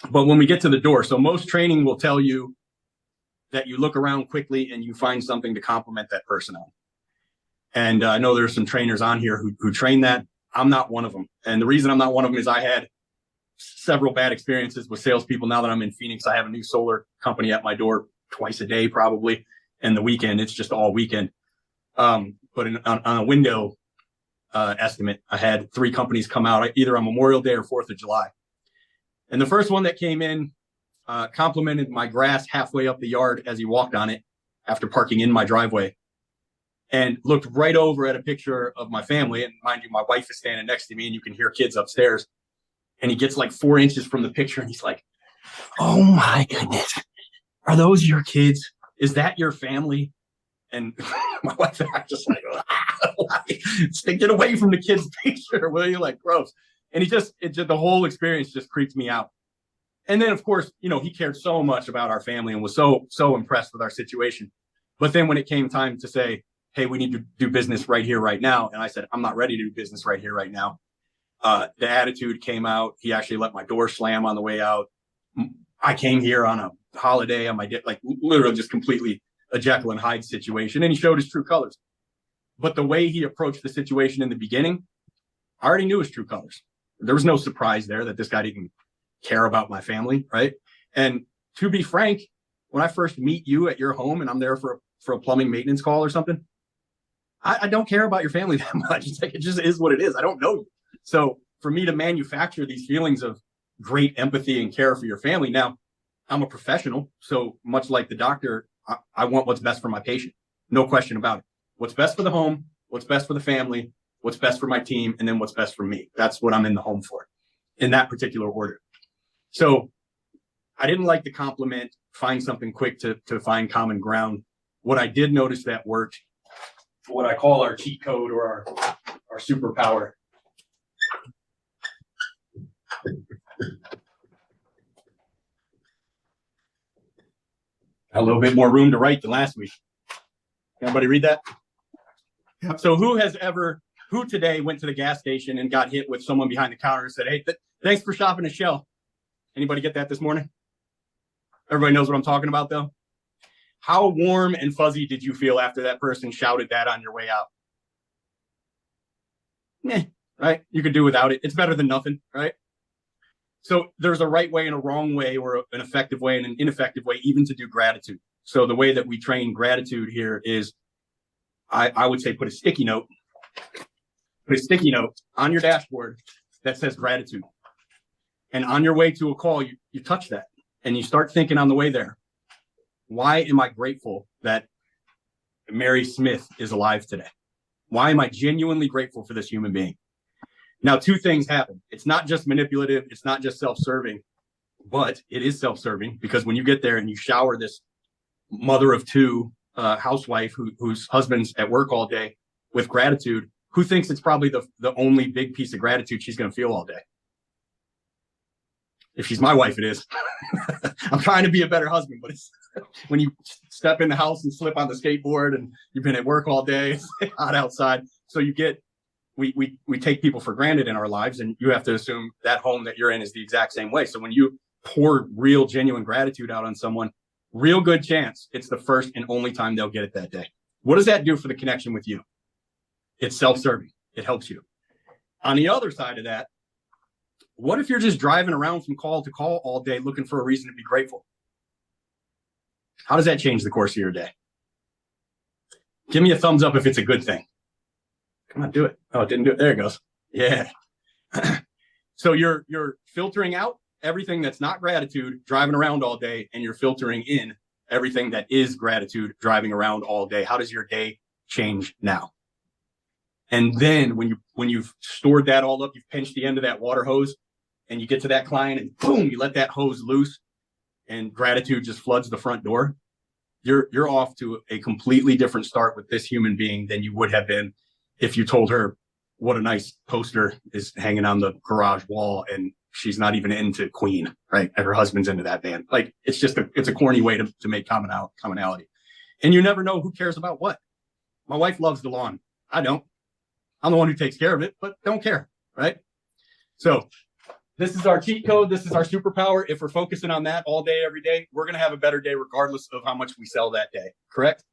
But when we get to the door, so most training will tell you that you look around quickly and you find something to compliment that person on. And I know there's some trainers on here who train that. I'm not one of them. And the reason I'm not one of them is I had several bad experiences with salespeople. Now that I'm in Phoenix, I have a new solar company at my door twice a day, probably. And the weekend, it's just all weekend. But on a window estimate, I had 3 companies come out either on Memorial Day or 4th of July. And the first one that came in complimented my grass halfway up the yard as he walked on it after parking in my driveway, and looked right over at a picture of my family. And mind you, my wife is standing next to me and you can hear kids upstairs. And he gets like 4 inches from the picture and he's like, "Oh my goodness, are those your kids? Is that your family?" And my wife and I are just like, "Get away from the kid's picture, will you?" Like, gross. And the whole experience just creeped me out. And then, of course, he cared so much about our family and was so impressed with our situation. But then when it came time to say, "Hey, we need to do business right here, right now," and I said, "I'm not ready to do business right here, right now," the attitude came out. He actually let my door slam on the way out. I came here on a holiday on my like literally just completely a Jekyll and Hyde situation, and he showed his true colors. But the way he approached the situation in the beginning, I already knew his true colors. There was no surprise there that this guy didn't care about my family, right? And to be frank, when I first meet you at your home and I'm there for a plumbing maintenance call or something, I don't care about your family that much. It's like, it just is what it is. I don't know you. So for me to manufacture these feelings of great empathy and care for your family, now I'm a professional. So much like the doctor, I want what's best for my patient. No question about it. What's best for the home, what's best for the family, what's best for my team, and then what's best for me. That's what I'm in the home for, in that particular order. So I didn't like the compliment, find something quick to find common ground. What I did notice that worked, what I call our cheat code or our superpower. A little bit more room to write than last week. Everybody read that? Yep. So who today went to the gas station and got hit with someone behind the counter and said, "Hey, thanks for shopping at Shell"? Anybody get that this morning? Everybody knows what I'm talking about, though. How warm and fuzzy did you feel after that person shouted that on your way out? Right? You could do without it. It's better than nothing, right? So there's a right way and a wrong way, or an effective way and an ineffective way, even to do gratitude. So the way that we train gratitude here is, I would say, put a sticky note on your dashboard that says gratitude. And on your way to a call, you touch that and you start thinking on the way there, why am I grateful that Mary Smith is alive today? Why am I genuinely grateful for this human being? Now, 2 things happen. It's not just manipulative. It's not just self-serving, but it is self-serving, because when you get there and you shower this mother of 2 housewife whose husband's at work all day with gratitude, who thinks it's probably the only big piece of gratitude she's going to feel all day? If she's my wife, it is. I'm trying to be a better husband, but it's when you step in the house and slip on the skateboard and you've been at work all day, it's hot outside. So we take people for granted in our lives, and you have to assume that home that you're in is the exact same way. So when you pour real, genuine gratitude out on someone, real good chance it's the first and only time they'll get it that day. What does that do for the connection with you? It's self-serving. It helps you. On the other side of that, what if you're just driving around from call to call all day looking for a reason to be grateful? How does that change the course of your day? Give me a thumbs up if it's a good thing. Come on, do it. Oh, it didn't do it. There it goes. Yeah. So you're filtering out everything that's not gratitude, driving around all day, and you're filtering in everything that is gratitude, driving around all day. How does your day change now? And then when you've stored that all up, you've pinched the end of that water hose, and you get to that client and boom, you let that hose loose and gratitude just floods the front door. You're off to a completely different start with this human being than you would have been if you told her what a nice poster is hanging on the garage wall and she's not even into Queen, right? And her husband's into that band. Like, it's a corny way to make commonality. And you never know who cares about what. My wife loves the lawn. I don't. I'm the one who takes care of it, but don't care, right? So This is our cheat code. This is our superpower. If we're focusing on that all day, every day, we're going to have a better day regardless of how much we sell that day. Correct?